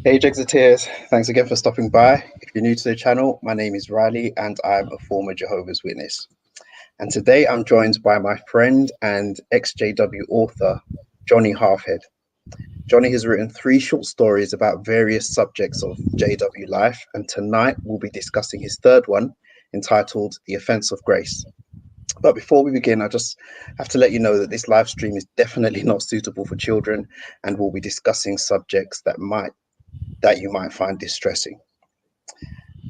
Hey ExJW, thanks again for stopping by. If you're new to the channel, my name is Riley and I'm a former Jehovah's Witness. And today I'm joined by my friend and ExJW author, Jonny Halfhead. Jonny has written 3 short stories about various subjects of JW life, and tonight we'll be discussing his 3rd one, entitled The Offence of Grace. But before we begin, I just have to let you know that this live stream is definitely not suitable for children, and we'll be discussing subjects that you might find distressing.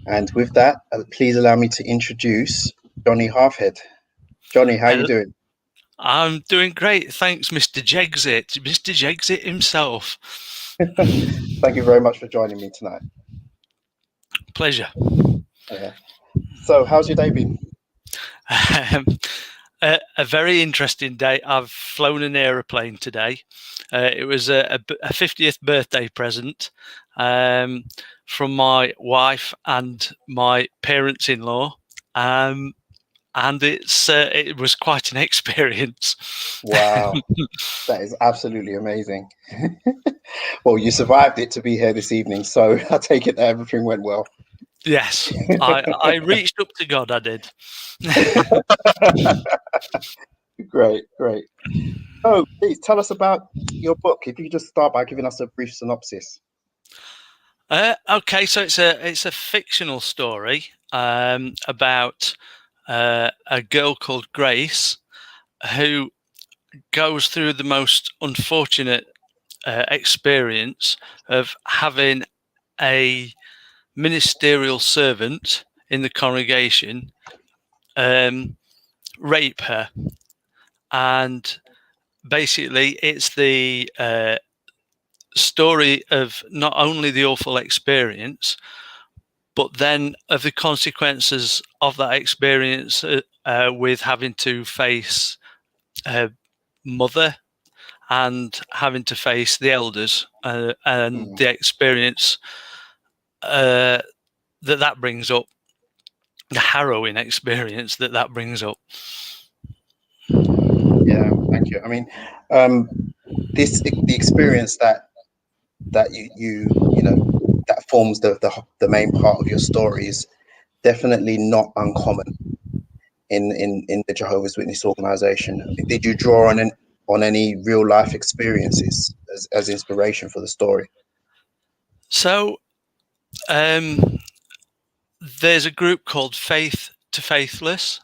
And with that, please allow me to introduce Jonny Halfhead. Jonny, how are you doing? I'm doing great, thanks, Mr. Jexit. Mr. Jexit himself. Thank you very much for joining me tonight. Pleasure. Yeah. So, how's your day been? A very interesting day. I've flown an aeroplane today. It was a 50th birthday present from my wife and my parents-in-law. And it was quite an experience. Wow, that is absolutely amazing. Well, you survived it to be here this evening, so I take it that everything went well. Yes, I reached up to God, I did. Great. So, please tell us about your book. If you could just start by giving us a brief synopsis. Okay, so it's a fictional story about a girl called Grace who goes through the most unfortunate experience of having a ministerial servant in the congregation rape her. And basically it's the story of not only the awful experience, but then of the consequences of that experience with having to face her mother and having to face the elders and the experience that brings up, the harrowing experience that brings up. Yeah, thank you. I mean, the experience that you know that forms the main part of your story is definitely not uncommon in the Jehovah's Witness organization. I mean, did you draw on any real life experiences as inspiration for the story? So there's a group called Faith to Faithless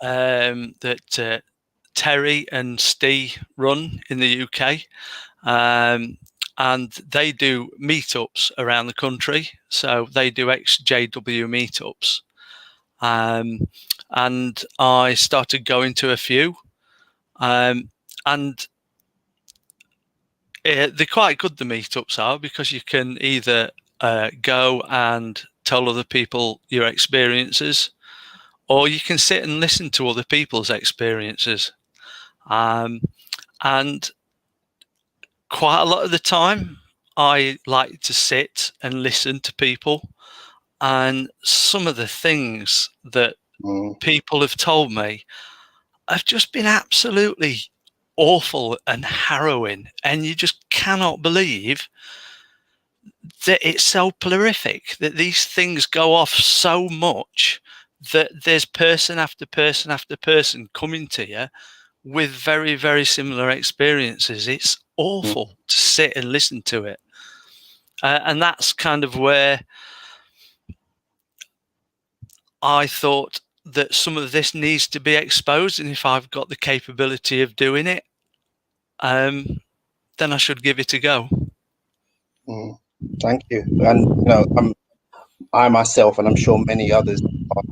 that Terry and Steve run in the UK, and they do meetups around the country. So they do ExJW meetups, and I started going to a few, and they're quite good, the meetups are, because you can either go and tell other people your experiences, or you can sit and listen to other people's experiences. And quite a lot of the time, I like to sit and listen to people. And some of the things that people have told me have just been absolutely awful and harrowing. And you just cannot believe that it's so prolific, that these things go off so much that there's person after person after person coming to you with very, very similar experiences. It's awful to sit and listen to it. And that's kind of where I thought that some of this needs to be exposed. And if I've got the capability of doing it, then I should give it a go. Thank you. And I myself, and I'm sure many others, are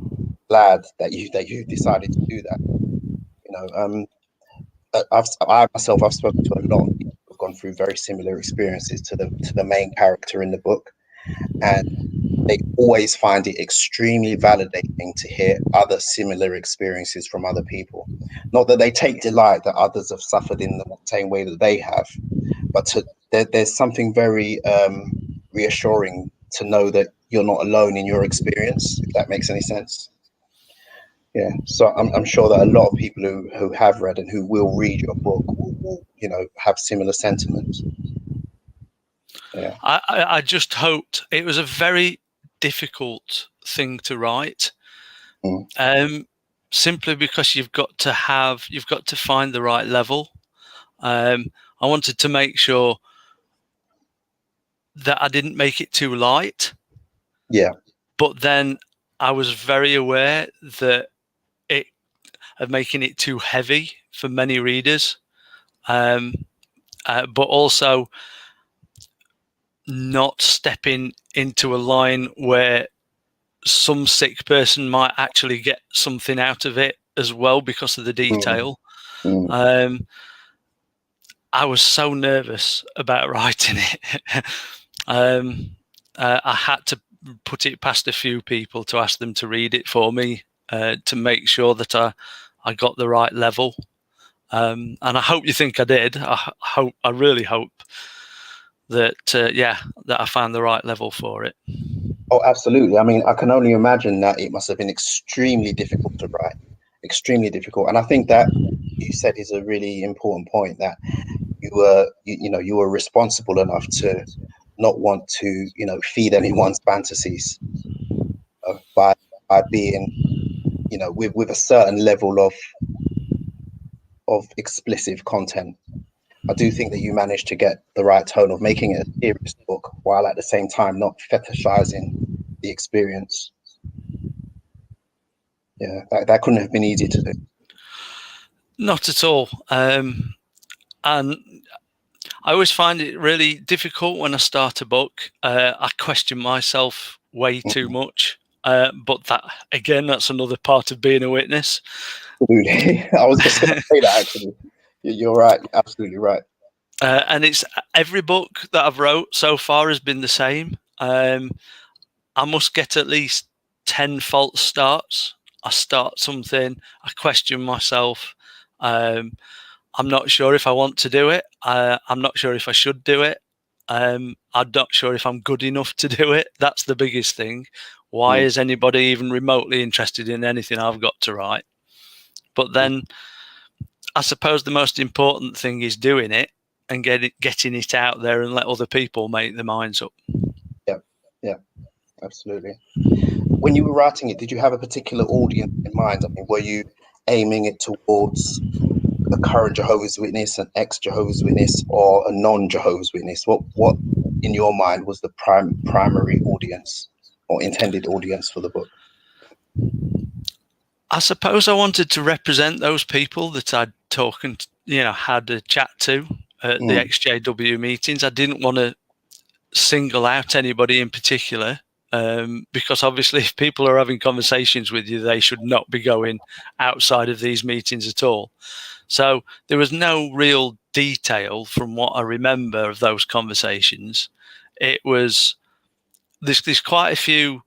glad that you decided to do that. I myself, I've spoken to a lot of people who've gone through very similar experiences to the main character in the book, and they always find it extremely validating to hear other similar experiences from other people. Not that they take delight that others have suffered in the same way that they have, but there's something very reassuring to know that you're not alone in your experience, if that makes any sense. Yeah, so I'm sure that a lot of people who have read and who will read your book will have similar sentiments. Yeah. I just hoped it was a very difficult thing to write. Simply because you've got to find the right level. I wanted to make sure that I didn't make it too light. Yeah. But then I was very aware of making it too heavy for many readers. But also not stepping into a line where some sick person might actually get something out of it as well because of the detail. I was so nervous about writing it. I had to put it past a few people to ask them to read it for me to make sure that I got the right level. And I hope you think I did. I really hope that that I found the right level for it. Oh, absolutely. I mean, I can only imagine that it must have been extremely difficult to write, extremely difficult. And I think that you said is a really important point, that you were responsible enough to not want to, feed anyone's fantasies by being, with a certain level of explicit content. I do think that you managed to get the right tone of making it a serious book while at the same time not fetishizing the experience. Yeah, that couldn't have been easy to do. Not at all. And I always find it really difficult when I start a book. I question myself way too much. But that's another part of being a witness. Absolutely. I was just going to say that, actually. You're right. You're absolutely right. And it's every book that I've wrote so far has been the same. I must get at least 10 false starts. I start something, I question myself. I'm not sure if I want to do it. I'm not sure if I should do it. I'm not sure if I'm good enough to do it. That's the biggest thing. Why is anybody even remotely interested in anything I've got to write? But then I suppose the most important thing is doing it and getting it out there and let other people make their minds up. Yeah, absolutely. When you were writing it, did you have a particular audience in mind? I mean, were you aiming it towards a current Jehovah's Witness, an ex-Jehovah's Witness, or a non-Jehovah's Witness? What in your mind was the primary audience or intended audience for the book? I suppose I wanted to represent those people that I'd had a chat to at the ExJW meetings. I didn't want to single out anybody in particular, because obviously if people are having conversations with you, they should not be going outside of these meetings at all. So there was no real detail from what I remember of those conversations. It was, there's quite a few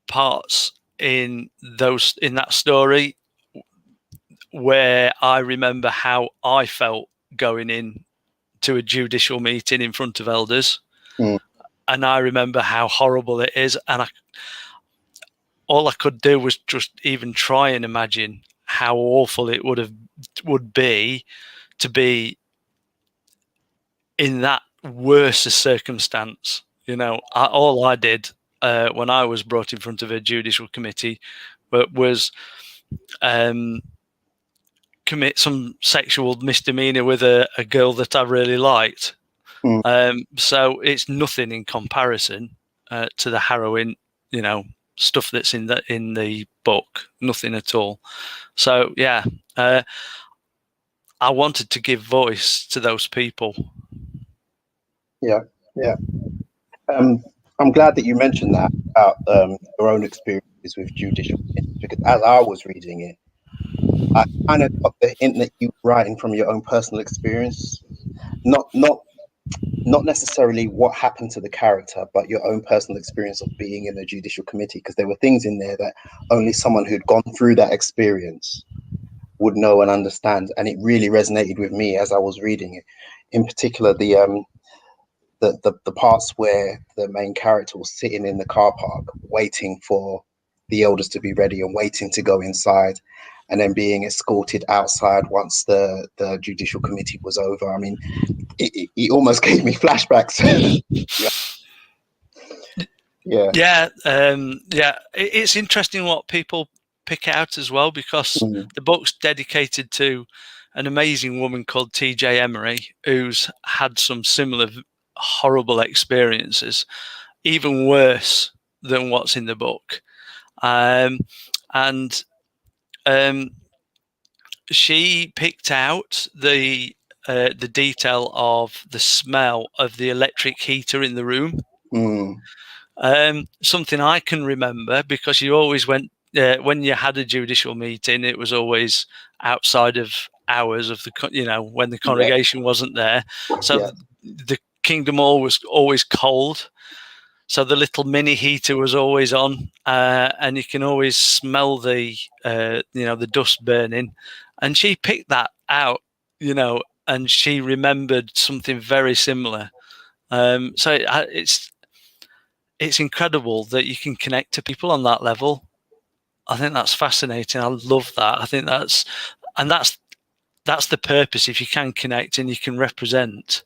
parts in that story where I remember how I felt going in to a judicial meeting in front of elders. And I remember how horrible it is. And all I could do was just even try and imagine how awful it would be to be in that worse circumstance. All I did when I was brought in front of a judicial committee was commit some sexual misdemeanor with a girl that I really liked. So it's nothing in comparison to the harrowing, stuff that's in the book. Nothing at all. So yeah, I wanted to give voice to those people. Yeah. I'm glad that you mentioned that about your own experiences with judicial, because as I was reading it, I kind of got the hint that you were writing from your own personal experience, not necessarily what happened to the character, but your own personal experience of being in the judicial committee, because there were things in there that only someone who'd gone through that experience would know and understand. And it really resonated with me as I was reading it. In particular, the parts where the main character was sitting in the car park waiting for the elders to be ready and waiting to go inside, and then being escorted outside once the judicial committee was over. I mean, it almost gave me flashbacks. It's interesting what people pick out as well, because the book's dedicated to an amazing woman called T.J. Emery, who's had some similar horrible experiences, even worse than what's in the book. She picked out the detail of the smell of the electric heater in the room. Something I can remember, because you always went, when you had a judicial meeting, it was always outside of hours of the, when the congregation wasn't there. So the Kingdom Hall was always cold. So the little mini heater was always on, and you can always smell the dust burning. And she picked that out, and she remembered something very similar. So it's incredible that you can connect to people on that level. I think that's fascinating. I love that. I think that's the purpose. If you can connect and you can represent,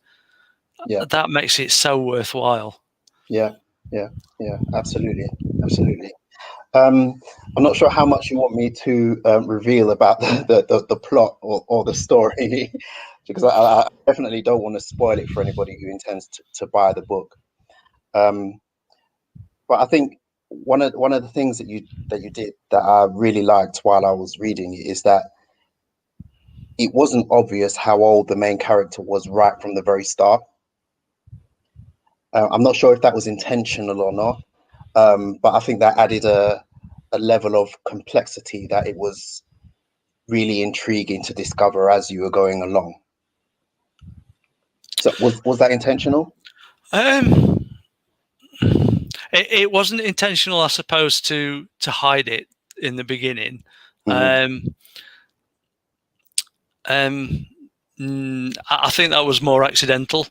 that makes it so worthwhile. Yeah, absolutely. I'm not sure how much you want me to reveal about the plot or the story, because I definitely don't want to spoil it for anybody who intends to buy the book. But I think one of the things that you did that I really liked while I was reading it is that it wasn't obvious how old the main character was right from the very start. I'm not sure if that was intentional or not, but I think that added a level of complexity that it was really intriguing to discover as you were going along. So was that intentional? It wasn't intentional, I suppose, to hide it in the beginning. I think that was more accidental.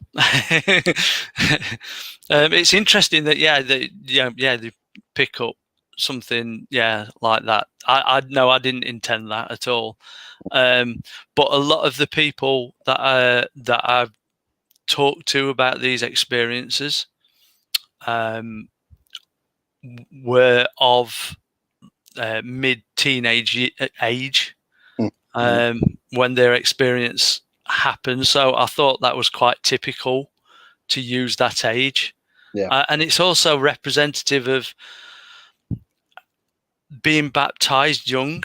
It's interesting that they pick up something like that. I didn't intend that at all. But a lot of the people that I've talked to about these experiences were of mid-teenage age when their experience happened. So I thought that was quite typical to use that age. And it's also representative of being baptized young.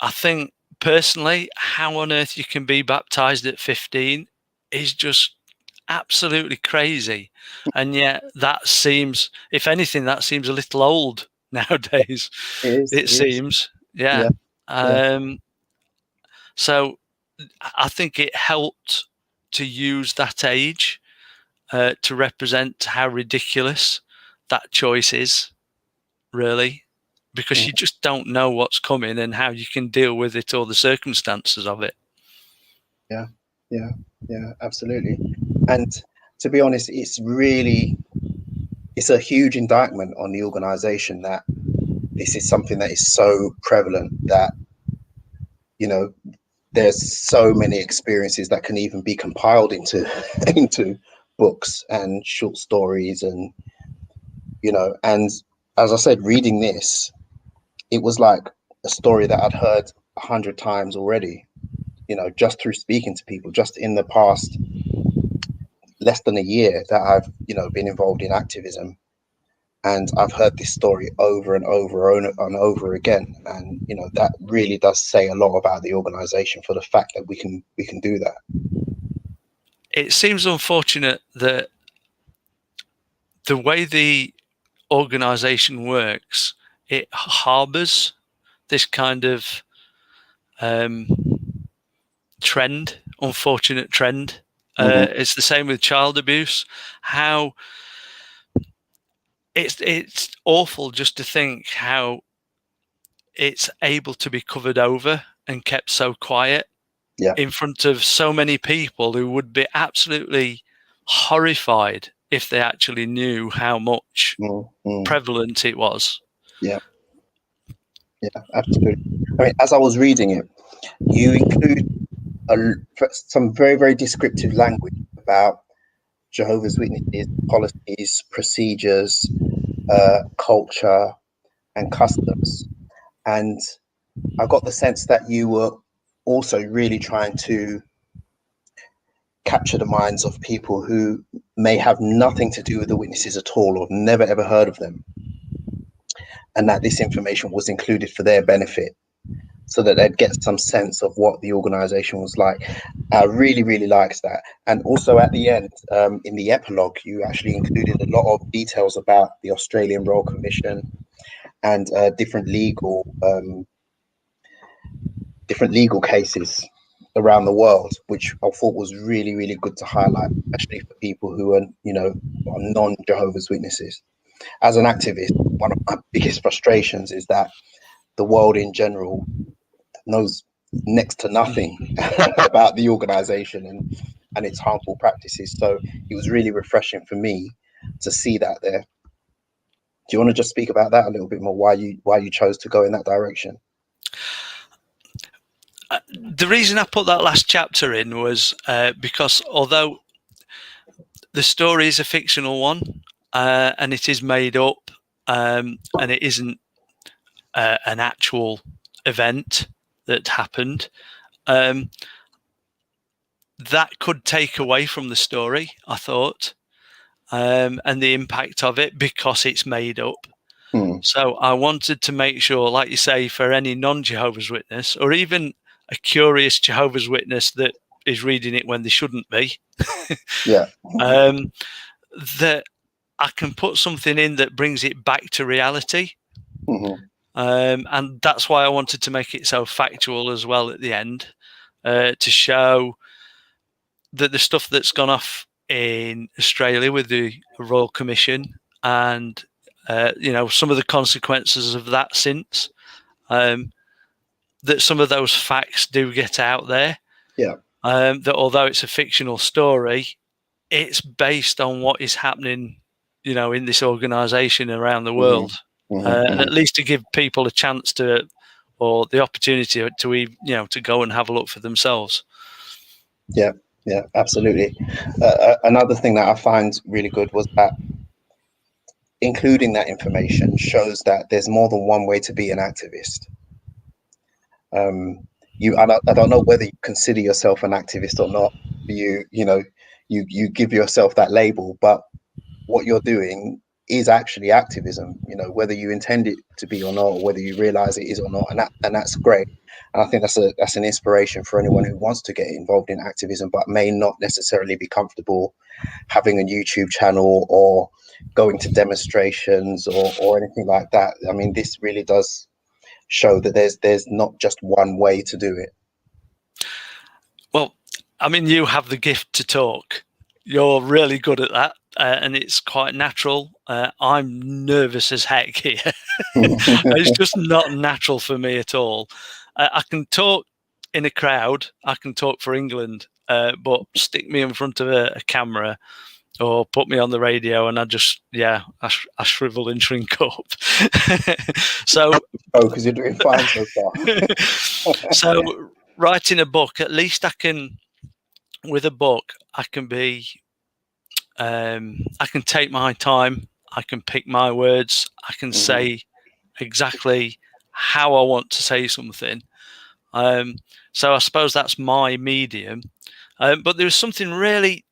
I think personally, how on earth you can be baptized at 15 is just absolutely crazy. And yet that seems, if anything, that seems a little old nowadays. It seems. So I think it helped to use that age to represent how ridiculous that choice is, really, because you just don't know what's coming and how you can deal with it or the circumstances of it. Yeah, absolutely. And to be honest, it's a huge indictment on the organization that this is something that is so prevalent that, there's so many experiences that can even be compiled into books and short stories, and and as I said, reading this, it was like a story that I'd heard 100 times already, just through speaking to people, just in the past less than a year that I've been involved in activism, and I've heard this story over and over and over again, and that really does say a lot about the organization, for the fact that we can do that. It seems unfortunate that the way the organization works, it harbors this kind of unfortunate trend. It's the same with child abuse. How it's awful just to think how it's able to be covered over and kept so quiet in front of so many people who would be absolutely horrified if they actually knew how much prevalent it was. Yeah, yeah, absolutely. I mean, as I was reading it, you include some very, very descriptive language about Jehovah's Witnesses, policies, procedures, culture, and customs. And I got the sense that you were also really trying to capture the minds of people who may have nothing to do with the witnesses at all or never ever heard of them, and that this information was included for their benefit so that they'd get some sense of what the organization was like. I really, really liked that. And also at the end, in the epilogue, you actually included a lot of details about the Australian Royal Commission and different legal cases around the world, which I thought was really, really good to highlight, especially for people who are, are non-Jehovah's Witnesses. As an activist, one of my biggest frustrations is that the world in general knows next to nothing about the organization and its harmful practices. So it was really refreshing for me to see that there. Do you want to just speak about that a little bit more? Why you chose to go in that direction? The reason I put that last chapter in was because although the story is a fictional one and it is made up and it isn't an actual event that happened, that could take away from the story, I thought, and the impact of it because it's made up. So I wanted to make sure, like you say, for any non-Jehovah's Witness or even a curious Jehovah's Witness that is reading it when they shouldn't be, Yeah. that I can put something in that brings it back to reality. And that's why I wanted to make it so factual as well at the end, to show that the stuff that's gone off in Australia with the Royal Commission and some of the consequences of that since, that some of those facts do get out there. Yeah. That although it's a fictional story, it's based on what is happening, in this organisation around the world, and at least to give people a chance to, or the opportunity to go and have a look for themselves. Yeah, yeah, absolutely. Another thing that I find really good was that including that information shows that there's more than one way to be an activist. I don't know whether you consider yourself an activist or not. You give yourself that label, but what you're doing is actually activism. Whether you intend it to be or not, or whether you realize it is or not, and that's great. And I think that's an inspiration for anyone who wants to get involved in activism, but may not necessarily be comfortable having a YouTube channel or going to demonstrations or anything like that. I mean, this really does show that there's not just one way to do it. Well, I mean, you have the gift to talk. You're really good at that, and it's quite natural. I'm nervous as heck here. It's just not natural for me at all. I can talk in a crowd. I can talk for England, but stick me in front of a camera or put me on the radio and I shrivel and shrink up. So, because you're doing fine so far. So writing a book, at least with a book, I can take my time. I can pick my words. I can say exactly how I want to say something. So I suppose that's my medium. But there was something really.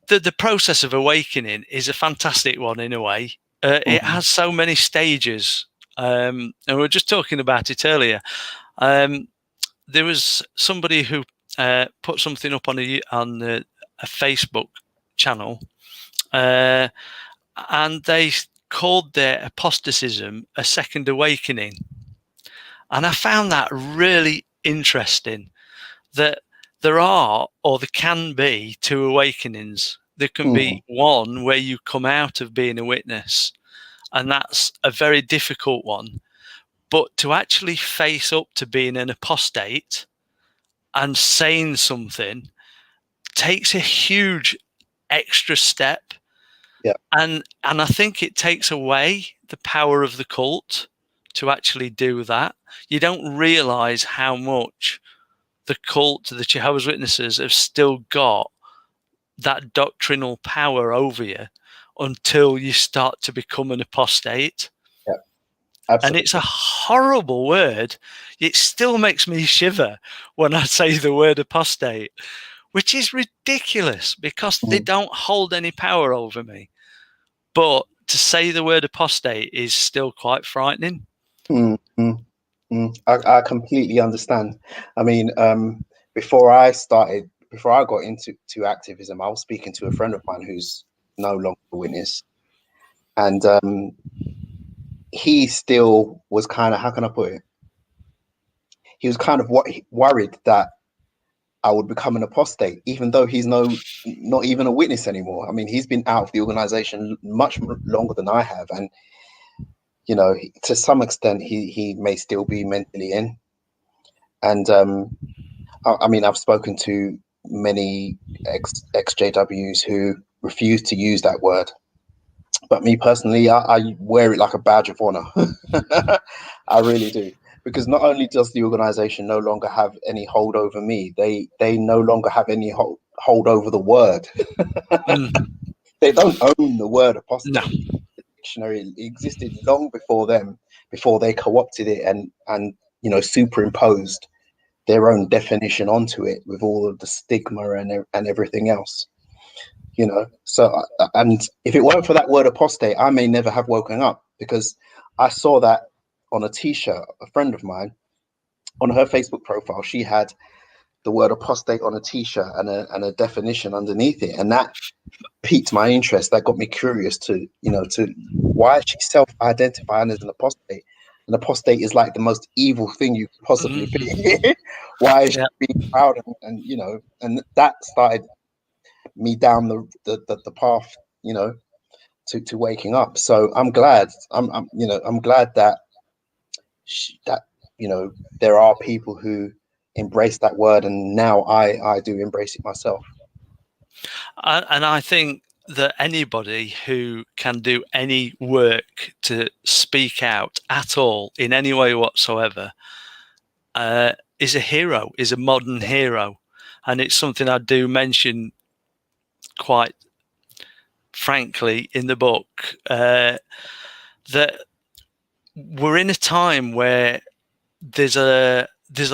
The process of awakening is a fantastic one in a way. It has so many stages, and we were just talking about it earlier. There was somebody who put something up on a Facebook channel, and they called their apostatism a second awakening, and I found that really interesting. That there are, or there can be, two awakenings. There can be one where you come out of being a witness, and that's a very difficult one. But to actually face up to being an apostate and saying something takes a huge extra step. And I think it takes away the power of the cult to actually do that. You don't realize how much the cult, the Jehovah's Witnesses, have still got that doctrinal power over you until you start to become an apostate. Yeah, absolutely. And it's a horrible word. It still makes me shiver when I say the word apostate, which is ridiculous because they don't hold any power over me. But to say the word apostate is still quite frightening. I completely understand. I mean, before I got into activism, I was speaking to a friend of mine who's no longer a witness, and he still was kind of, how can I put it? He was kind of worried that I would become an apostate, even though he's not even a witness anymore. I mean, he's been out of the organization much longer than I have, and you know, to some extent, he may still be mentally in. And I mean, I've spoken to many ex-JWs who refuse to use that word, but me personally, I wear it like a badge of honor. I really do, because not only does the organization no longer have any hold over me, they no longer have any hold over the word. They don't own the word apostate. No. The dictionary existed long before them, before they co-opted it and you know, superimposed their own definition onto it with all of the stigma and everything else, you know. So, and if it weren't for that word apostate, I may never have woken up, because I saw that on a t-shirt. A friend of mine, on her Facebook profile, she had the word apostate on a t-shirt and a definition underneath it, and that piqued my interest. That got me curious to, you know, to why is she self-identifying as an apostate? An apostate is like the most evil thing you could possibly be. Why is she being proud? And you know, and that started me down the path, you know, to waking up. So I'm glad. I'm glad that you know, there are people who embrace that word, and now I do embrace it myself. And I think that anybody who can do any work to speak out at all in any way whatsoever is a hero, is a modern hero. And it's something I do mention quite frankly in the book, that we're in a time where there's a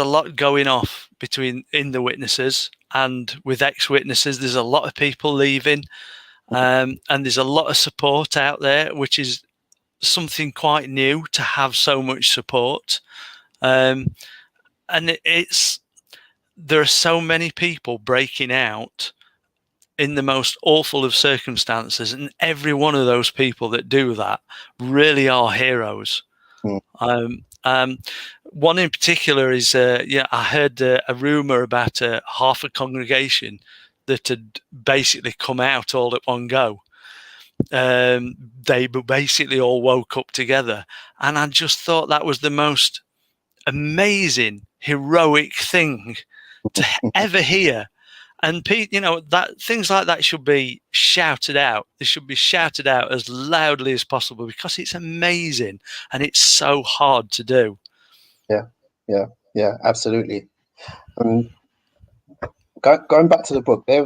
lot going off in the witnesses, and with ex-witnesses there's a lot of people leaving, and there's a lot of support out there, which is something quite new to have so much support. And there are so many people breaking out in the most awful of circumstances, and every one of those people that do that really are heroes. One in particular is, I heard a rumor about half a congregation that had basically come out all at one go. They basically all woke up together, and I just thought that was the most amazing, heroic thing to ever hear. And you know, that things like that should be shouted out. They should be shouted out as loudly as possible, because it's amazing and it's so hard to do. Yeah, absolutely. Going back to the book, there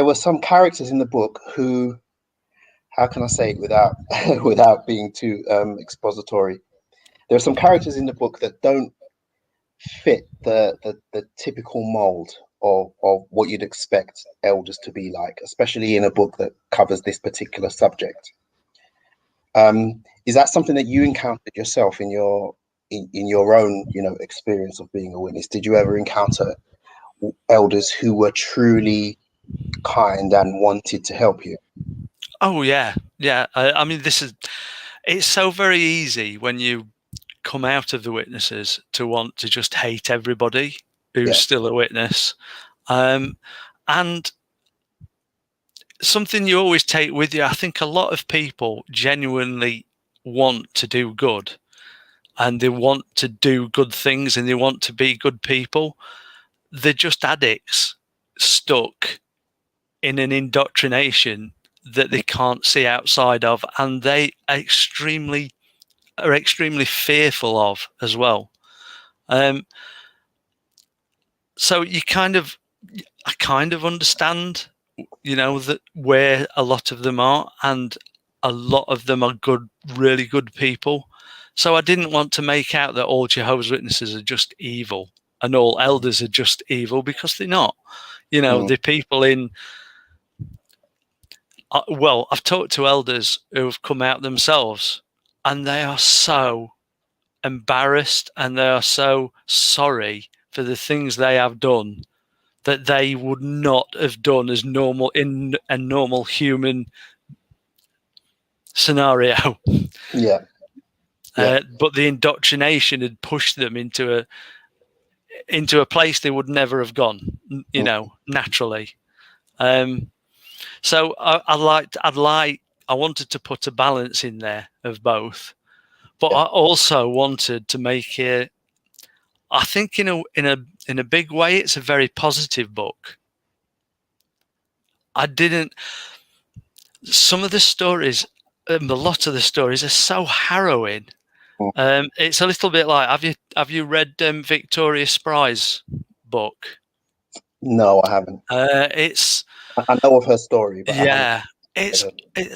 were some characters in the book who, how can I say it without without being too expository? There are some characters in the book that don't fit the typical mold of what you'd expect elders to be like, especially in a book that covers this particular subject. Is that something that you encountered yourself in your own, you know, experience of being a witness? Did you ever encounter elders who were truly kind and wanted to help you? Oh yeah. I mean, it's so very easy when you come out of the witnesses to want to just hate everybody who's still a witness. And something you always take with you, I think a lot of people genuinely want to do good, and they want to do good things, and they want to be good people. They're just addicts stuck in an indoctrination that they can't see outside of, and they are extremely fearful of as well. So I kind of understand, that where a lot of them are, and a lot of them are good, really good people. So I didn't want to make out that all Jehovah's Witnesses are just evil and all elders are just evil, because they're not. The people in, well, I've talked to elders who have come out themselves, and they are so embarrassed and they are so sorry for the things they have done that they would not have done as normal in a normal human scenario. Yeah. But the indoctrination had pushed them into a place they would never have gone, naturally. So I wanted to put a balance in there of both, but I also wanted to make it, I think in a big way, it's a very positive book. Some of the stories, a lot of the stories are so harrowing. It's a little bit like, have you read Victoria Spry's book? No, I haven't. I know of her story, but yeah, it's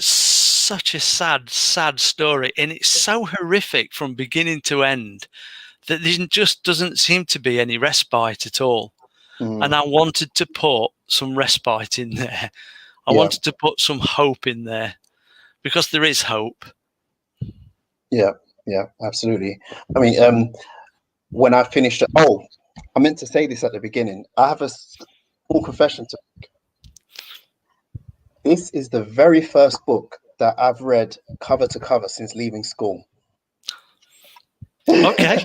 such a sad story, and it's so horrific from beginning to end that there just doesn't seem to be any respite at all. And I wanted to put some respite in there. I wanted to put some hope in there, because there is hope. Yeah, absolutely. I mean, when I finished it, I meant to say this at the beginning. I have a small confession to make. This is the very first book that I've read cover to cover since leaving school. Okay.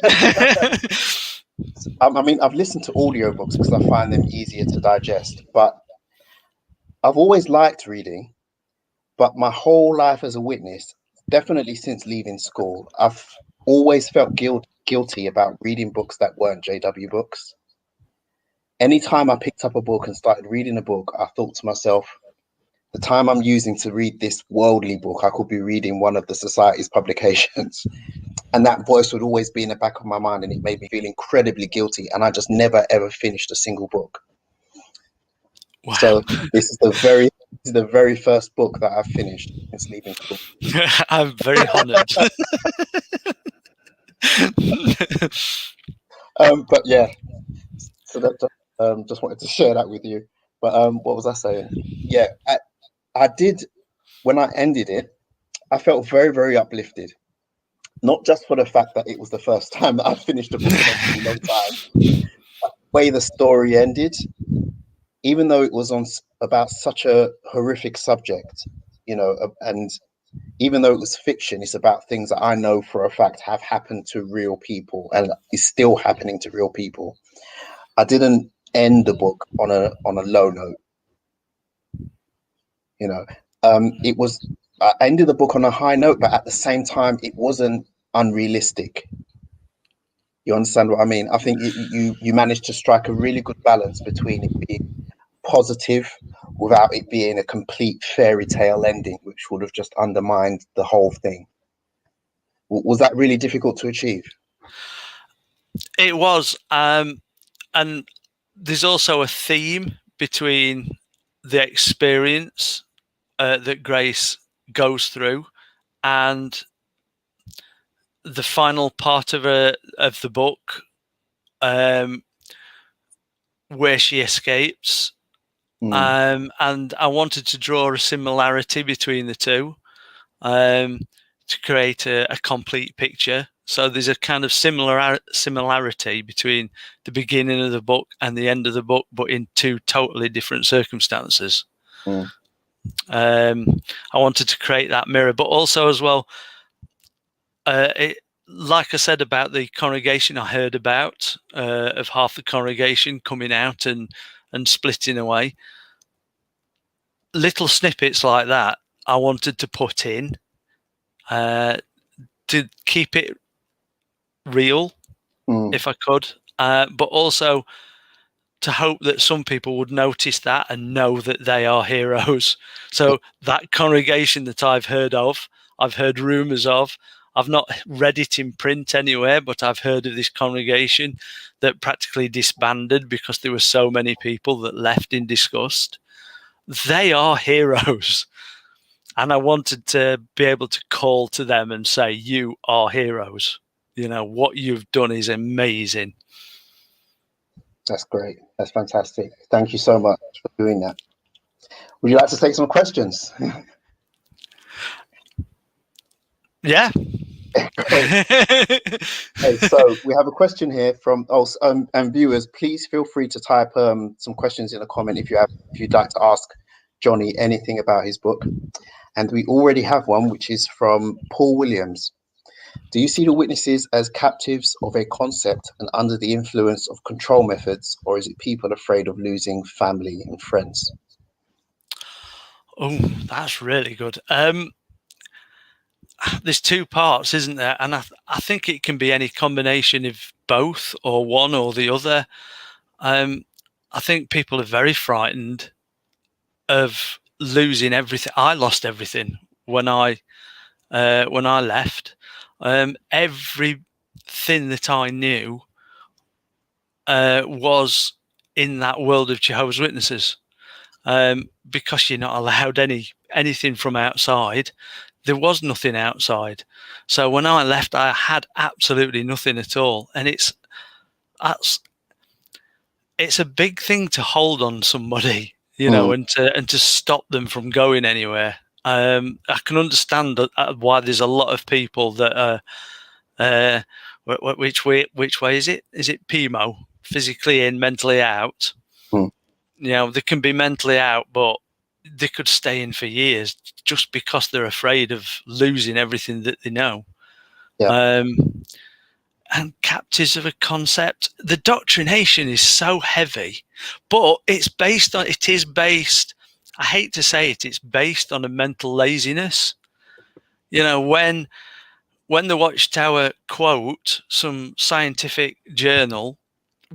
I mean, I've listened to audiobooks because I find them easier to digest, but I've always liked reading. But my whole life as a witness, definitely since leaving school, I've always felt guilty about reading books that weren't JW books. Anytime I picked up a book and started reading a book, I thought to myself, the time I'm using to read this worldly book, I could be reading one of the Society's publications. And that voice would always be in the back of my mind, and it made me feel incredibly guilty. And I just never, ever finished a single book. Wow. So this is the very first book that I've finished since leaving school. I'm very honored. But yeah, so that just wanted to share that with you. But what was I saying? Yeah, I did, when I ended it, I felt very, very uplifted. Not just for the fact that it was the first time that I finished a book in a really long time, but the way the story ended, even though it was about such a horrific subject, and even though it was fiction, it's about things that I know for a fact have happened to real people and is still happening to real people. I didn't end the book on a low note. I ended the book on a high note, but at the same time, it wasn't unrealistic. You understand what I mean? I think you managed to strike a really good balance between it being positive without it being a complete fairy tale ending, which would have just undermined the whole thing. Was that really difficult to achieve? It was, and there's also a theme between the experience that Grace goes through and the final part of the book, where she escapes. And I wanted to draw a similarity between the two, to create a complete picture. So there's a kind of similarity between the beginning of the book and the end of the book, but in two totally different circumstances. I wanted to create that mirror, but also as well, like I said about the congregation I heard about, of half the congregation coming out and splitting away. Little snippets like that I wanted to put in to keep it real, if I could, but also to hope that some people would notice that and know that they are heroes. So that congregation that I've heard of, I've heard rumours of, I've not read it in print anywhere, but I've heard of this congregation that practically disbanded because there were so many people that left in disgust. They are heroes. And I wanted to be able to call to them and say, you are heroes. You know, what you've done is amazing. That's great. That's fantastic. Thank you so much for doing that. Would you like to take some questions? Yeah. Okay, so we have a question here from and viewers. Please feel free to type some questions in a comment if you'd like to ask Jonny anything about his book. And we already have one, which is from Paul Williams. Do you see the witnesses as captives of a concept and under the influence of control methods, or is it people afraid of losing family and friends? Oh, that's really good. There's two parts, isn't there? And I think it can be any combination of both or one or the other. I think people are very frightened of losing everything. I lost everything when I left. Everything that I knew was in that world of Jehovah's Witnesses, because you're not allowed anything from outside. There was nothing outside. So when I left, I had absolutely nothing at all. And it's a big thing to hold on somebody, you know, and to stop them from going anywhere. I can understand why there's a lot of people that are, which way is it? Is it PMO, physically in, mentally out? You know, they can be mentally out, but they could stay in for years just because they're afraid of losing everything that they know. Yeah. And captives of a concept. The doctrination is so heavy, but it is based, I hate to say it, it's based on a mental laziness. You know, when the Watchtower quote some scientific journal,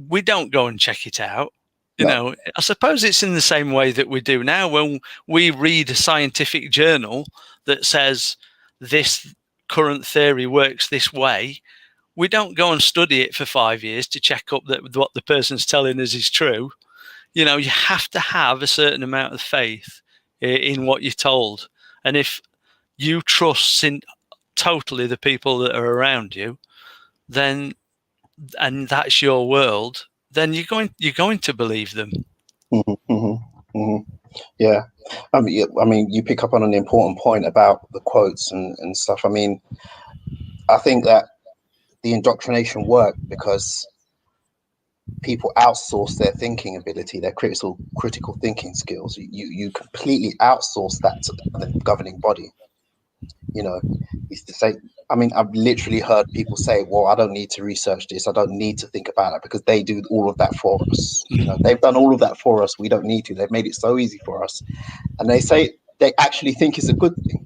we don't go and check it out. You know, I suppose it's in the same way that we do now when we read a scientific journal that says this current theory works this way. We don't go and study it for 5 years to check up that what the person's telling us is true. You know, you have to have a certain amount of faith in what you're told. And if you trust in totally the people that are around you, then, and that's your world, then you're going to believe them. Yeah. I mean, you pick up on an important point about the quotes and stuff. I mean, I think that the indoctrination worked because people outsource their thinking ability, their critical thinking skills. You completely outsource that to the governing body. You know, it's to say, I mean, I've literally heard people say, well, I don't need to research this. I don't need to think about it because they do all of that for us. You know, they've done all of that for us. We don't need to. They've made it so easy for us. And they say they actually think it's a good thing.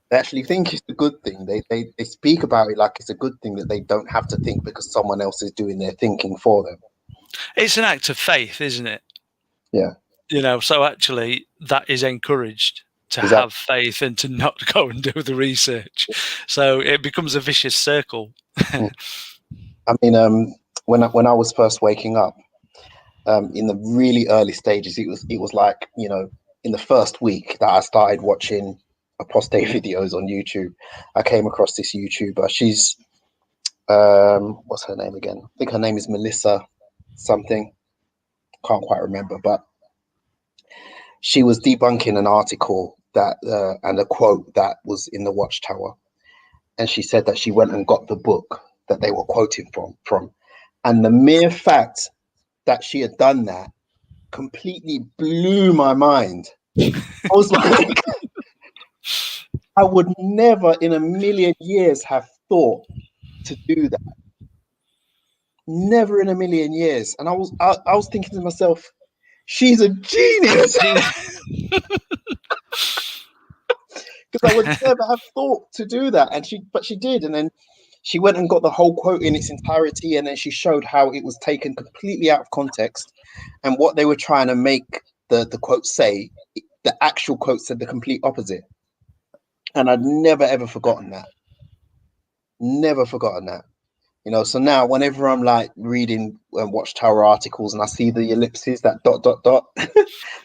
They actually think it's a good thing. They speak about it like it's a good thing that they don't have to think because someone else is doing their thinking for them. It's an act of faith, isn't it? Yeah. You know, so actually that is encouraged to have faith and to not go and do the research. So it becomes a vicious circle. I mean, when I was first waking up, in the really early stages, it was like, you know, in the first week that I started watching apostate videos on YouTube, I came across this YouTuber. She's what's her name again? I think her name is Melissa something. Can't quite remember, but she was debunking an article that and a quote that was in the Watchtower, and she said that she went and got the book that they were quoting from, and the mere fact that she had done that completely blew my mind. I was like, I would never in a million years have thought to do that. Never in a million years. And I was thinking to myself, she's a genius. Because I would never have thought to do that. But she did. And then she went and got the whole quote in its entirety, and then she showed how it was taken completely out of context, and what they were trying to make the quote say, the actual quote said the complete opposite. And I'd never ever forgotten that. Never forgotten that. You know, so now whenever I'm like reading Watchtower articles and I see the ellipses, that ...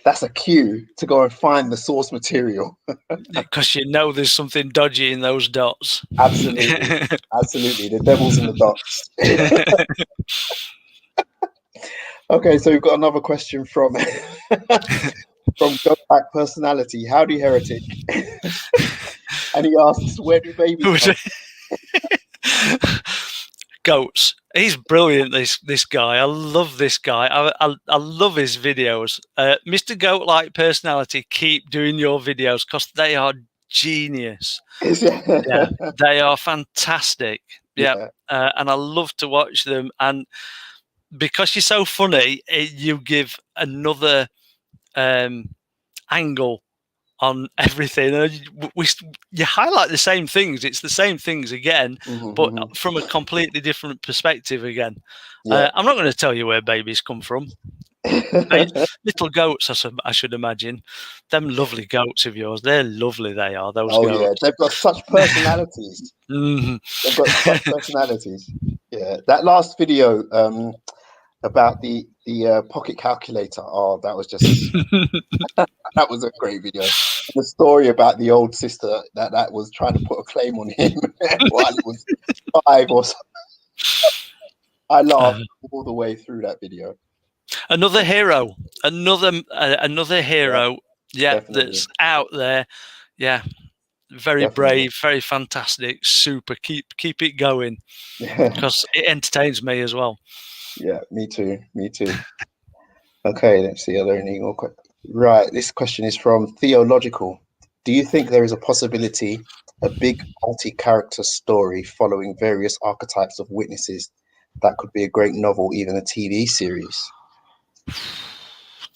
that's a cue to go and find the source material. Because you know there's something dodgy in those dots. Absolutely. Absolutely. The devil's in the dots. Okay, so we've got another question from Go Back Personality. Howdy, Heretic. And he asks, where do babies come from? Goats. He's brilliant, this guy. I love this guy. I love his videos. Mr. Goat-like Personality, keep doing your videos because they are genius. Yeah, they are fantastic. Yeah. And I love to watch them. And because you're so funny, you give another angle on everything. You highlight the same things. It's the same things again, but from a completely different perspective again. I'm not going to tell you where babies come from. Little goats, I should imagine. Them lovely goats of yours, they're lovely. They are, those goats. Yeah, they've got such personalities. They've got such personalities. Yeah, that last video about the pocket calculator. Oh, that was just that was a great video. The story about the old sister that was trying to put a claim on him while he was 5 or something. I laughed all the way through that video. Another hero, another hero. Yeah, that's out there. Yeah, very brave, very fantastic, super. Keep it going because it entertains me as well. Yeah, me too. Okay, let's see. Are there any more questions? Right, this question is from Theological. Do you think there is a possibility a big multi-character story following various archetypes of witnesses that could be a great novel, even a TV series?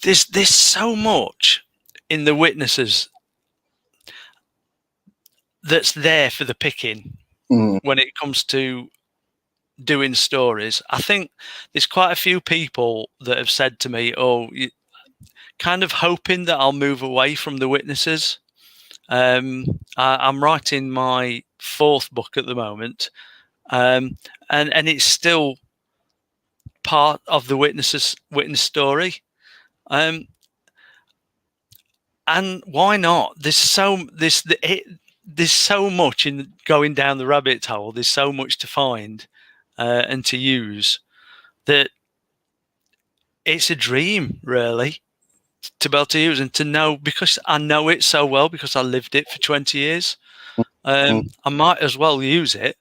There's so much in the witnesses that's there for the picking when it comes to doing stories. I think there's quite a few people that have said to me, kind of hoping that I'll move away from the witnesses. I'm writing my 4th book at the moment, and it's still part of the witness story. And why not? There's so much in going down the rabbit hole. There's so much to find and to use that it's a dream, really, to be able to use and to know, because I know it so well because I lived it for 20 years. I might as well use it.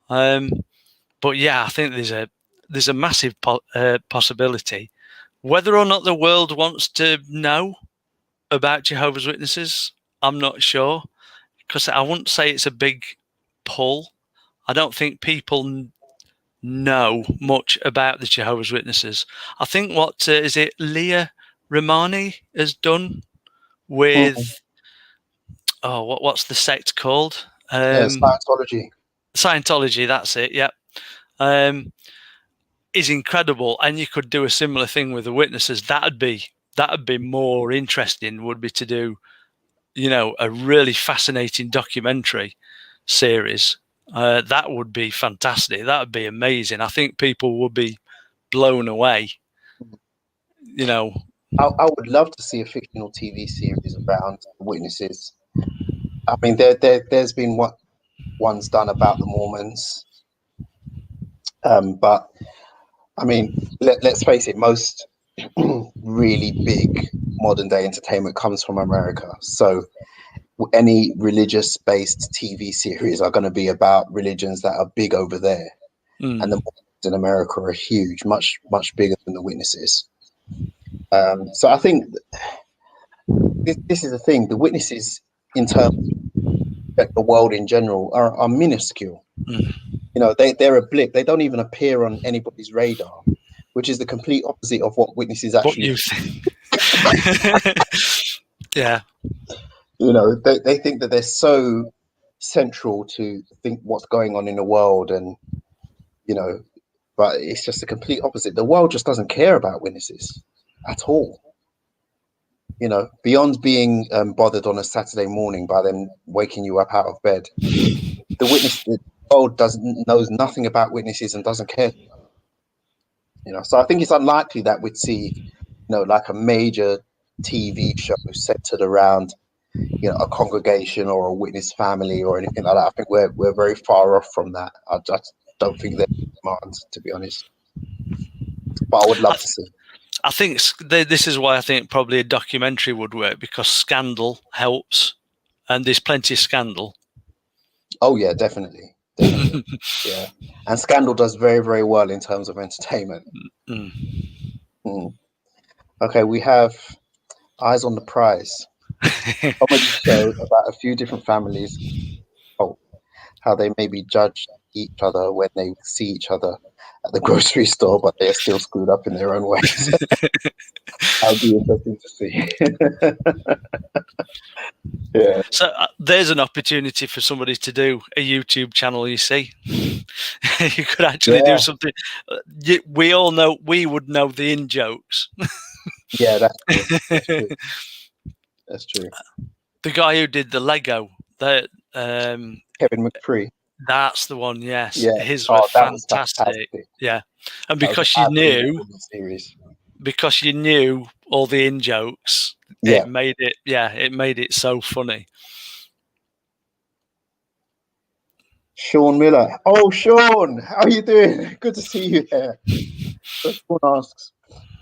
But yeah, I think there's a massive possibility. Whether or not the world wants to know about Jehovah's Witnesses, I'm not sure, because I wouldn't say it's a big pull. I don't think people know much about the Jehovah's Witnesses. I think what is it Leah Romani has done with what's the sect called? Scientology, that's it. Yeah. Is incredible, and you could do a similar thing with the witnesses. That'd be more interesting, would be to do, a really fascinating documentary series. That would be fantastic. That would be amazing. I think people would be blown away. I would love to see a fictional TV series around witnesses. I mean, there's been ones done about the Mormons, but I mean, let's face it, most really big modern day entertainment comes from America. So any religious based TV series are going to be about religions that are big over there. And the Mormons in America are huge, much bigger than the witnesses. So I think this is the thing. The witnesses, in terms of the world in general, are minuscule. They're a blip. They don't even appear on anybody's radar, which is the complete opposite of what witnesses actually think. Yeah. They think that they're so central to think what's going on in the world, and but it's just the complete opposite. The world just doesn't care about witnesses at all. Beyond being bothered on a Saturday morning by them waking you up out of bed, the world knows nothing about witnesses and doesn't care. So I think it's unlikely that we'd see, like a major TV show centered around, a congregation or a witness family or anything like that. I think we're very far off from that. I just don't think they're demands, to be honest. But I would love to see. I think this is why I think probably a documentary would work, because scandal helps, and there's plenty of scandal. Oh yeah, definitely. Yeah, and scandal does very, very well in terms of entertainment. Okay, we have Eyes on the Prize. Comedy show about a few different families, how they maybe judge each other when they see each other at the grocery store, but they're still screwed up in their own ways. That would be interesting to see. Yeah. So there's an opportunity for somebody to do a YouTube channel. You see, you could actually do something. We all know, we would know the in jokes. Yeah, that's true. That's true. The guy who did the Lego, Kevin McCree. That's the one. Yes, yeah. His were fantastic. Yeah, and because you knew all the in jokes, it made it so funny. Sean Miller. Oh, Sean, how are you doing? Good to see you there. So Sean asks,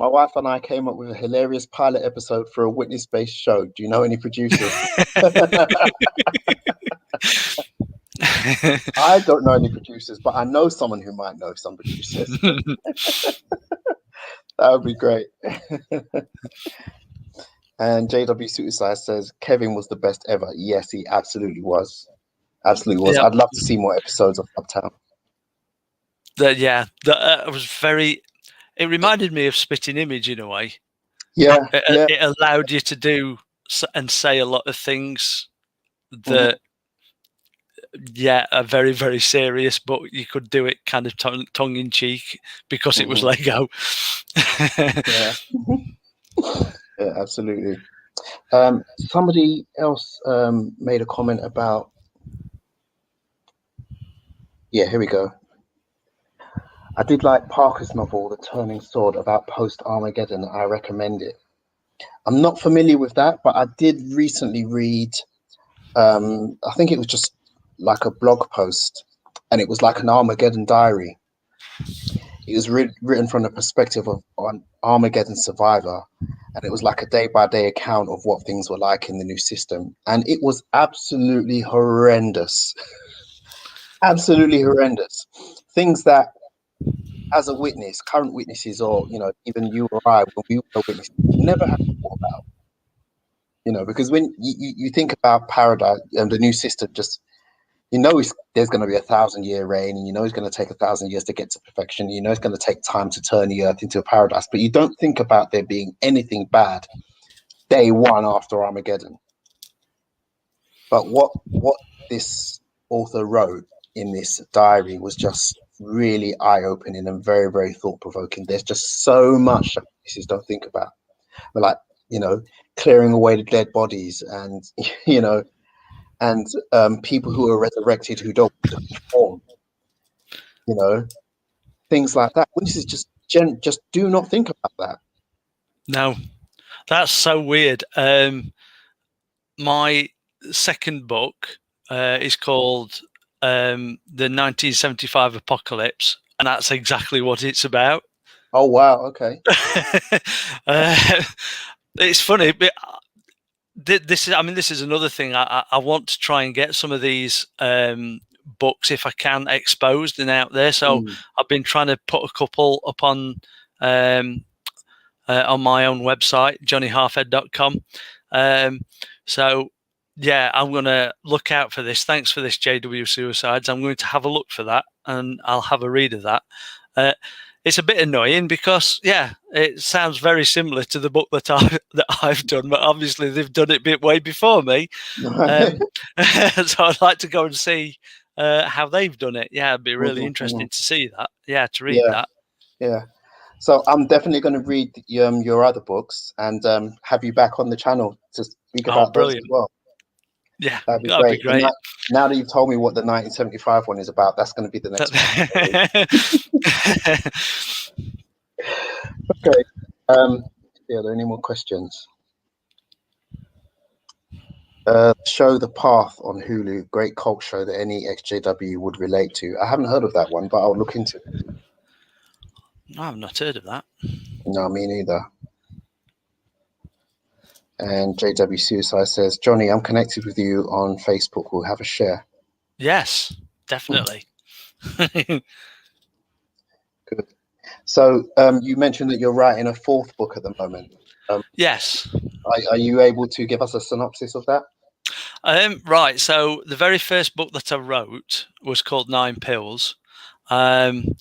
my wife and I came up with a hilarious pilot episode for a witness-based show. Do you know any producers? I don't know any producers, but I know someone who might know some producers. That would be great. And JW Suicide says, Kevin was the best ever. Yes, he absolutely was. Absolutely was. Yep. I'd love to see more episodes of Uptown. It was very... It reminded me of Spitting Image in a way. Yeah. It allowed you to do and say a lot of things that, are very, very serious, but you could do it kind of tongue-in-cheek because it was Lego. Yeah, absolutely. Somebody else made a comment about... Yeah, here we go. I did like Parker's novel, The Turning Sword, about post-Armageddon. I recommend it. I'm not familiar with that, but I did recently read, I think it was just like a blog post, and it was like an Armageddon diary. It was written from the perspective of an Armageddon survivor, and it was like a day-by-day account of what things were like in the new system. And it was absolutely horrendous. Absolutely horrendous. Things that, as a witness, current witnesses, or even you or I, when we were witnesses, never have thought about. Because when you think about paradise and the new system, just there's going to be 1,000-year reign, and it's going to take 1,000 years to get to perfection. It's going to take time to turn the earth into a paradise, but you don't think about there being anything bad day one after Armageddon. But what this author wrote in this diary was just really eye-opening and very, very thought-provoking. There's just so much that witnesses don't think about, like clearing away the dead bodies, and and people who are resurrected who don't perform, things like that. Witnesses just do not think about that. No, that's so weird. My second book is called The 1975 Apocalypse, and that's exactly what it's about. Oh wow! Okay. It's funny, but this is another thing. I want to try and get some of these books, if I can, exposed and out there. So I've been trying to put a couple up on my own website, jonnyhalfhead.com. So yeah, I'm going to look out for this. Thanks for this, JW Suicides. I'm going to have a look for that, and I'll have a read of that. it's a bit annoying because, yeah, it sounds very similar to the book that I've done, but obviously they've done it way before me. So I'd like to go and see how they've done it. Yeah, it'd be really interesting to see that. Yeah, to read that. Yeah. So I'm definitely going to read your other books and have you back on the channel to speak about those as well. Yeah, that'd be great. great. Now that you've told me what the 1975 one is about, that's going to be the next one. Okay. Are there any more questions? Show The Path on Hulu, great cult show that any ExJW would relate to. I haven't heard of that one, but I'll look into it. No, I've not heard of that. No, me neither. And JW Suicide says, Johnny, I'm connected with you on Facebook. We'll have a share. Yes, definitely. Good. So you mentioned that you're writing a fourth book at the moment. Yes. Are you able to give us a synopsis of that? Right. So the very first book that I wrote was called 9 Pills. And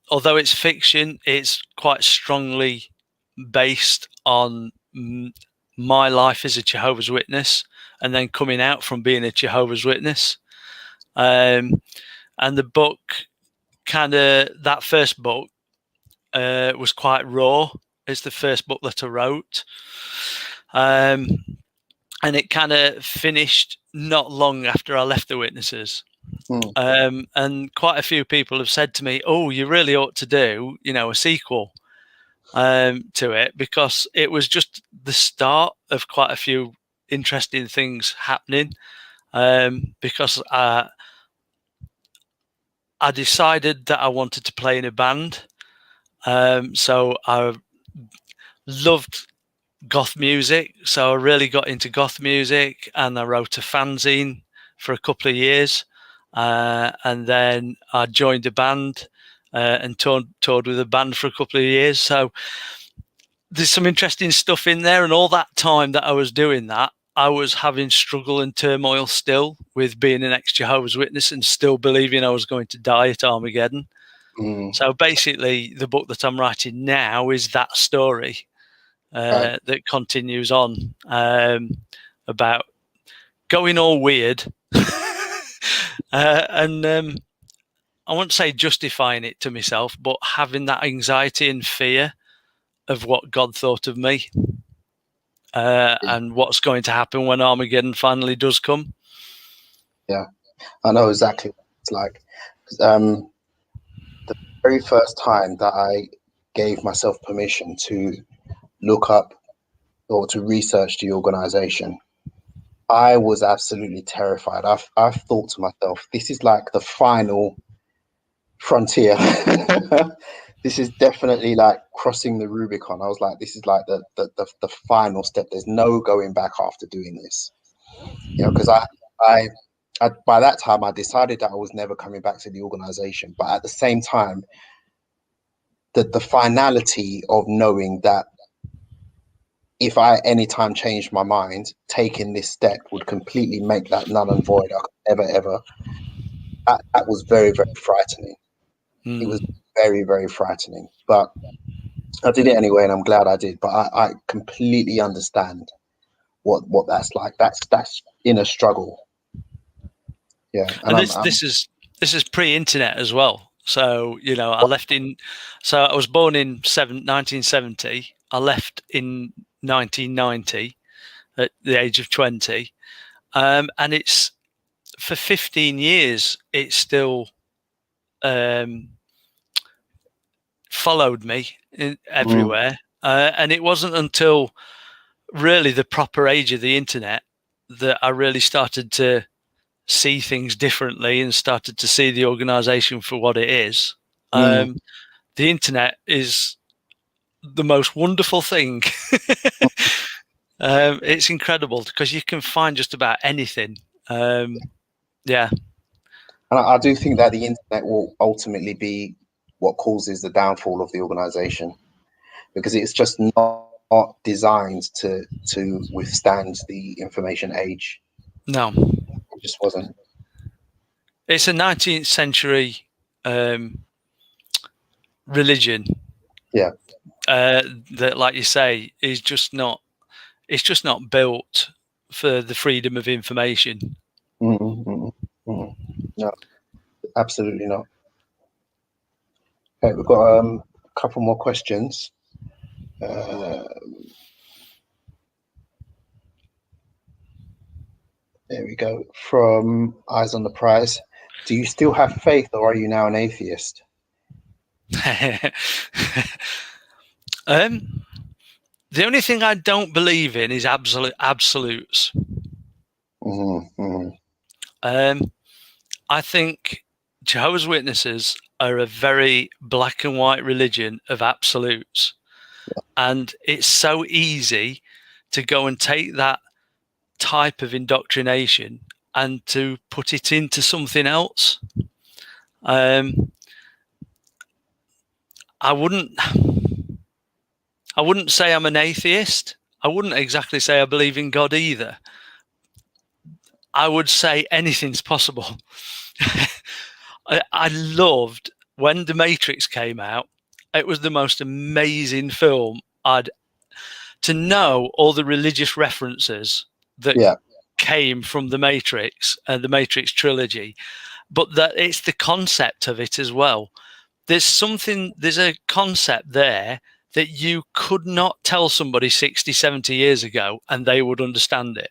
although it's fiction, it's quite strongly based on my life as a Jehovah's Witness and then coming out from being a Jehovah's Witness. And the book that first book was quite raw. It's the first book that I wrote. And it kind of finished not long after I left the Witnesses. And quite a few people have said to me, oh, you really ought to do, a sequel to it, because it was just the start of quite a few interesting things happening. Because I decided that I wanted to play in a band. So I loved goth music. So I really got into goth music, and I wrote a fanzine for a couple of years. And then I joined a band and toured with a band for a couple of years. So there's some interesting stuff in there. And all that time that I was doing that, I was having struggle and turmoil still with being an ex-Jehovah's Witness and still believing I was going to die at Armageddon. So basically, the book that I'm writing now is that story that continues on about going all weird. And I won't say justifying it to myself, but having that anxiety and fear of what God thought of me and what's going to happen when Armageddon finally does come. Yeah, I know exactly what it's like. The very first time that I gave myself permission to look up or to research the organization, I was absolutely terrified. I've thought to myself, this is like the final frontier. This is definitely like crossing the Rubicon. I was like, this is like the final step. There's no going back after doing this, because I by that time I decided that I was never coming back to the organization. But at the same time, the finality of knowing that if I anytime changed my mind, taking this step would completely make that null and void. Ever. That was very, very frightening. It was very, very frightening. But I did it anyway, and I'm glad I did. But I completely understand what that's like. That's inner struggle. Yeah, and this is pre-internet as well. So I left so I was born in 1970. I left in 1990 at the age of 20, and it's for 15 years. It still followed me everywhere, and it wasn't until really the proper age of the internet that I really started to see things differently and started to see the organization for what it is. The internet is the most wonderful thing. It's incredible because you can find just about anything. Yeah. And I do think that the internet will ultimately be what causes the downfall of the organization, because it's just not designed to withstand the information age. No, it just wasn't. It's a 19th century religion. Yeah. That, like you say, is just not. It's just not built for the freedom of information. No, absolutely not. Okay, we've got a couple more questions. There we go. From Eyes on the Prize. Do you still have faith, or are you now an atheist? The only thing I don't believe in is absolutes. I think Jehovah's Witnesses are a very black and white religion of absolutes. And it's so easy to go and take that type of indoctrination and to put it into something else. I wouldn't say I'm an atheist. I wouldn't exactly say I believe in God either. I would say anything's possible. I loved when The Matrix came out. It was the most amazing film. To know all the religious references that came from The Matrix and the Matrix trilogy, but that it's the concept of it as well. There's a concept there that you could not tell somebody 60, 70 years ago and they would understand it.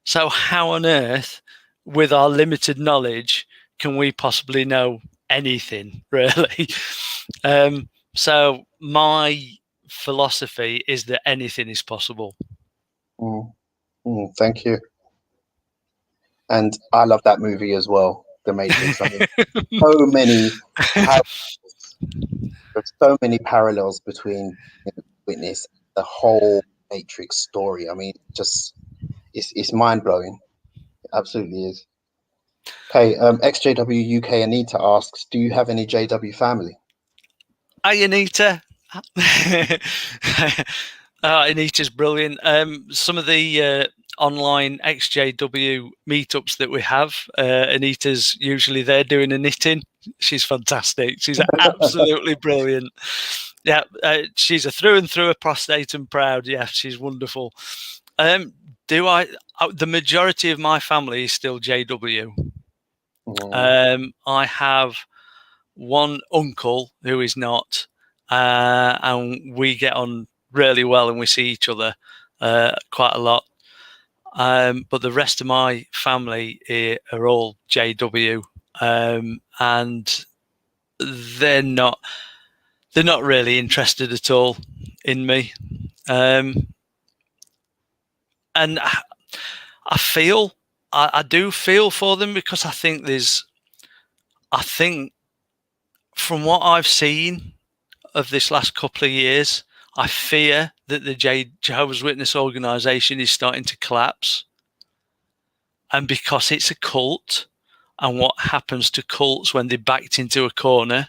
So how on earth, with our limited knowledge, can we possibly know anything, really? So my philosophy is that anything is possible. Thank you. And I love that movie as well, The Matrix. I mean, there's so many parallels between Witness, the whole Matrix story. I mean, just it's mind blowing. It absolutely is. Okay, ExJW UK Anita asks, do you have any JW family? Hi, Anita. Anita's brilliant. Some of the online ExJW meetups that we have, Anita's usually there doing a knitting. She's fantastic. She's absolutely brilliant. Yeah, she's a through and through apostate and proud. Yeah, she's wonderful. The majority of my family is still JW. I have one uncle who is not, and we get on really well and we see each other quite a lot. But the rest of my family are all JW, and they're not really interested at all in me. And I do feel for them, because I think from what I've seen of this last couple of years, I fear that the Jehovah's Witness organisation is starting to collapse. And because it's a cult, and what happens to cults when they're backed into a corner,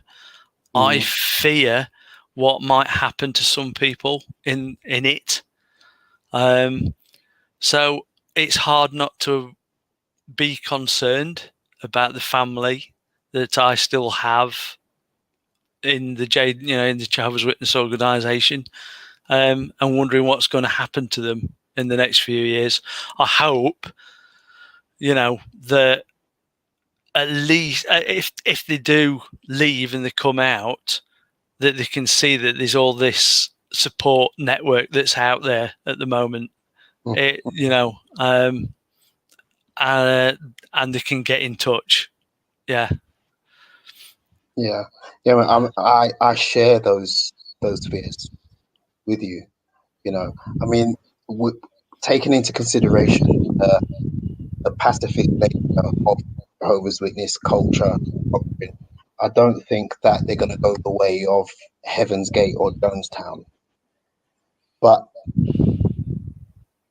I fear what might happen to some people in it. So it's hard not to be concerned about the family that I still have in the Jehovah's Witness organisation, and wondering what's going to happen to them in the next few years. I hope, that at least if they do leave and they come out, that they can see that there's all this support network that's out there at the moment. And they can get in touch. Yeah. I share those fears with you. I mean, taking into consideration the pacifist nature of Jehovah's Witness culture, I don't think that they're going to go the way of Heaven's Gate or Jonestown. But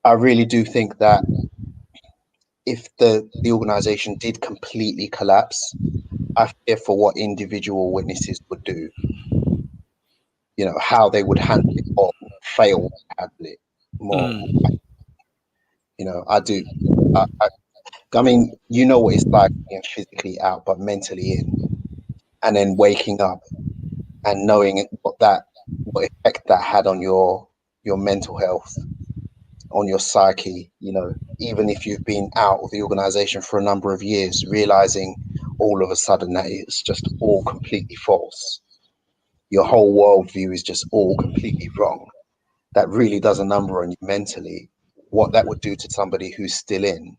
I really do think that if the organization did completely collapse, I fear for what individual witnesses would do. How they would handle it or fail to handle it more. I do. I mean, what it's like being physically out but mentally in, and then waking up and knowing what effect that had on your mental health, on your psyche, you know, even if you've been out of the organization for a number of years, realizing all of a sudden that it's just all completely false. Your whole worldview is just all completely wrong. That really does a number on you mentally. What that would do to somebody who's still in,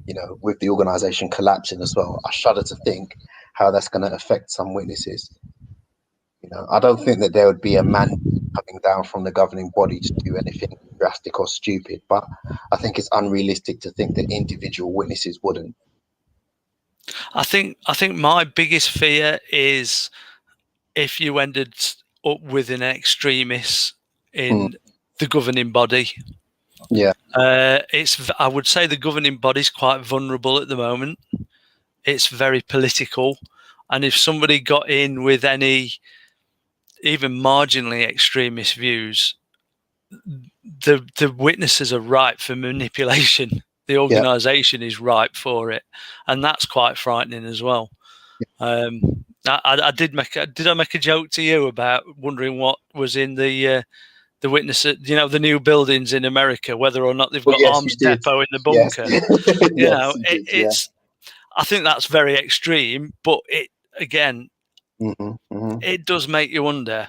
you know, with the organization collapsing as well. I shudder to think how that's going to affect some witnesses. You know, I don't think that there would be a man coming down from the governing body to do anything drastic or stupid, but I think it's unrealistic to think that individual witnesses wouldn't. I think my biggest fear is if you ended up with an extremist in the governing body. Yeah. I would say the governing body is quite vulnerable at the moment. It's very political, and if somebody got in with any even marginally extremist views, the witnesses are ripe for manipulation. The organisation is ripe for it, and that's quite frightening as well. I did I make a joke to you about wondering what was in the witness, you know, the new buildings in America, whether or not they've got arms depot in the bunker. Yes. You know, it's. I think that's very extreme, but it again, it does make you wonder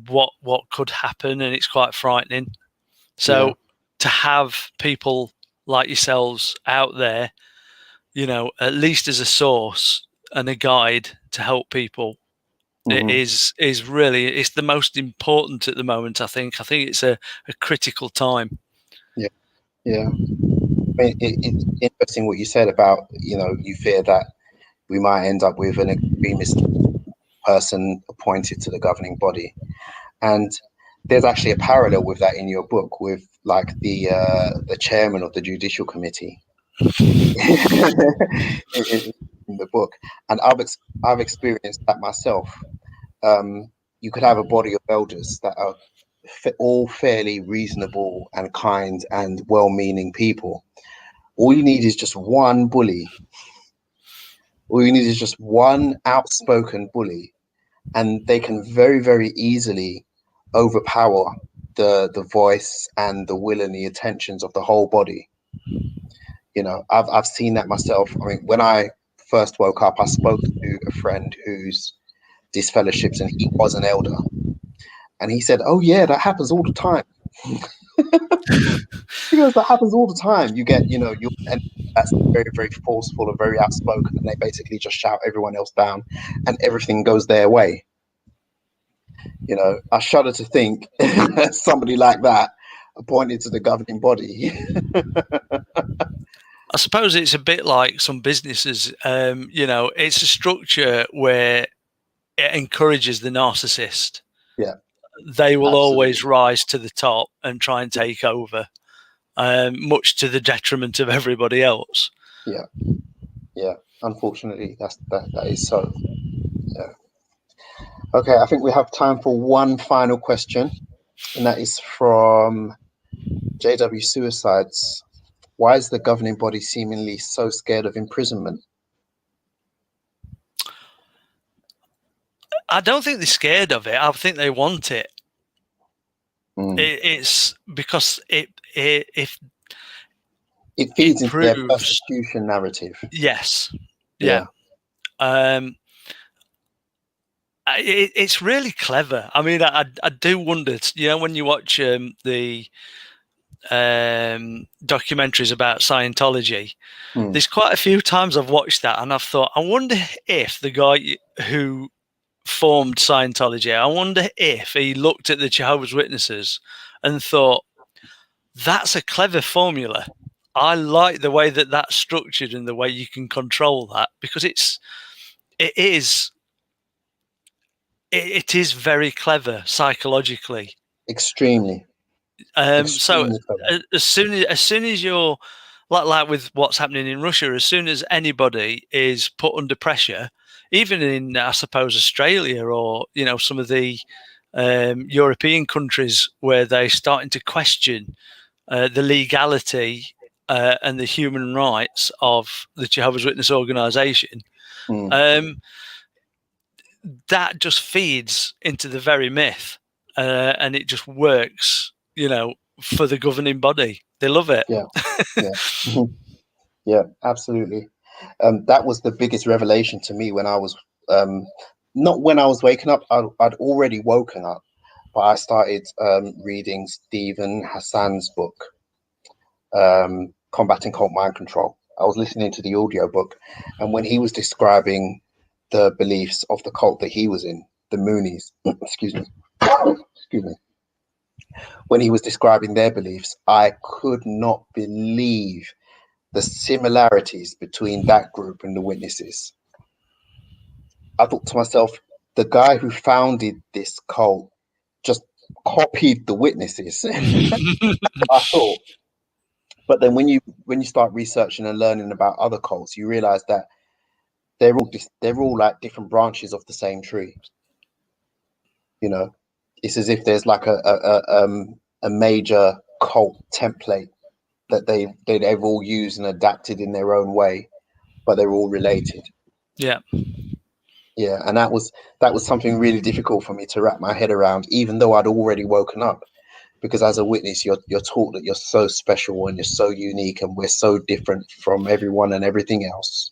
what could happen, and it's quite frightening. So to have people like yourselves out there, you know, at least as a source and a guide to help people, it is really, it's the most important at the moment. I think it's a critical time. Yeah. I mean, it's interesting what you said about, you know, you fear that we might end up with an extremist person appointed to the governing body, and there's actually a parallel with that in your book with like the chairman of the judicial committee in the book, and I've experienced that myself. You could have a body of elders that are all fairly reasonable and kind and well-meaning people. All you need is just one bully. All you need is just one outspoken bully, and they can very, very easily overpower the voice and the will and the intentions of the whole body. You know, I've seen that myself. I mean, when I first woke up, I spoke to a friend who's disfellowships, and he was an elder, and he said, "Oh yeah, that happens all the time." He goes, "That happens all the time. You get, you know, and that's very, very forceful and very outspoken, and they basically just shout everyone else down, and everything goes their way." You know, I shudder to think somebody like that appointed to the governing body. I suppose it's a bit like some businesses. You know, it's a structure where it encourages the narcissist. Yeah, they will always rise to the top and try and take over, much to the detriment of everybody else. Yeah. Unfortunately, that is so. Yeah. Okay, I think we have time for one final question, and that is from JW Suicides. Why is the governing body seemingly so scared of imprisonment? I don't think they're scared of it. I think they want it. It's because it feeds into their persecution narrative. Yes. Yeah. It's really clever. I mean, I do wonder, you know, when you watch the documentaries about Scientology, there's quite a few times I've watched that and I've thought, I wonder if the guy who formed Scientology, I wonder if he looked at the Jehovah's Witnesses and thought, that's a clever formula. I like the way that that's structured and the way you can control that, because it is very clever psychologically. Extremely. So as soon as you're like with what's happening in Russia, as soon as anybody is put under pressure, even in, I suppose, Australia or, you know, some of the European countries where they're starting to question the legality and the human rights of the Jehovah's Witness organization, that just feeds into the very myth, and it just works, for the governing body. They love it. Yeah, yeah, yeah, absolutely. That was the biggest revelation to me when I was not when I was waking up. I'd already woken up, but I started reading Stephen Hassan's book, Combating Cult Mind Control. I was listening to the audiobook, and when he was describing the beliefs of the cult that he was in, the Moonies, excuse me, when he was describing their beliefs, I could not believe the similarities between that group and the Witnesses. I thought to myself, the guy who founded this cult just copied the Witnesses. I thought. But then when you start researching and learning about other cults, you realize that they're all like different branches of the same tree. It's as if there's like a major cult template that they've all used and adapted in their own way, but they're all related. Yeah, and that was something really difficult for me to wrap my head around, even though I'd already woken up. Because as a witness, you're taught that you're so special and you're so unique, and we're so different from everyone and everything else,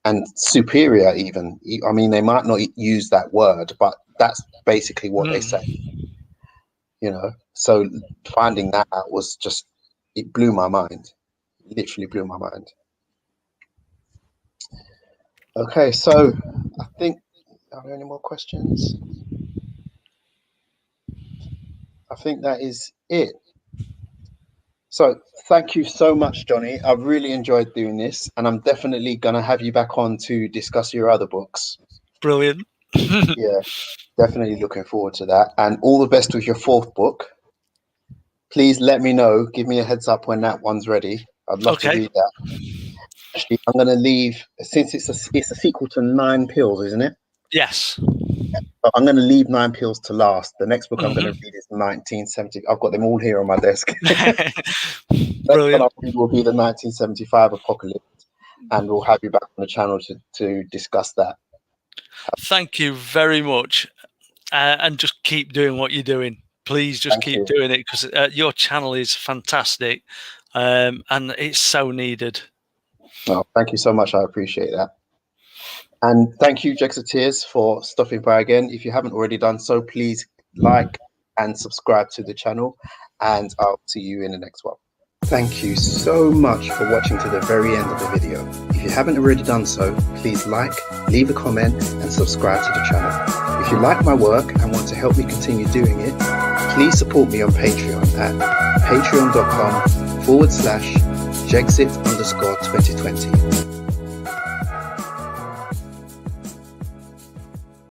and superior even. I mean, they might not use that word, but that's basically what they say. So finding that out was just, it blew my mind. It literally blew my mind. Okay, so I think, are there any more questions? I think that is it. So thank you so much, Jonny. I've really enjoyed doing this, and I'm definitely going to have you back on to discuss your other books. Brilliant. Yeah, definitely looking forward to that. And all the best with your 4th book. Please let me know. Give me a heads up when that one's ready. I'd love to read that. Actually, I'm going to leave, since it's a sequel to 9 Pills, isn't it? Yes. I'm going to leave 9 Pills to last. The next book I'm going to read is 1970. I've got them all here on my desk. Brilliant. That will be the 1975 Apocalypse, and we'll have you back on the channel to discuss that. Thank you very much, and just keep doing what you're doing. Please just keep doing it, because your channel is fantastic, and it's so needed. Oh, thank you so much. I appreciate that. And thank you, Jexiteers, for stopping by again. If you haven't already done so, please like and subscribe to the channel, and I'll see you in the next one. Thank you so much for watching to the very end of the video. If you haven't already done so, please like, leave a comment, and subscribe to the channel. If you like my work and want to help me continue doing it, please support me on Patreon at patreon.com/Jexit_2020.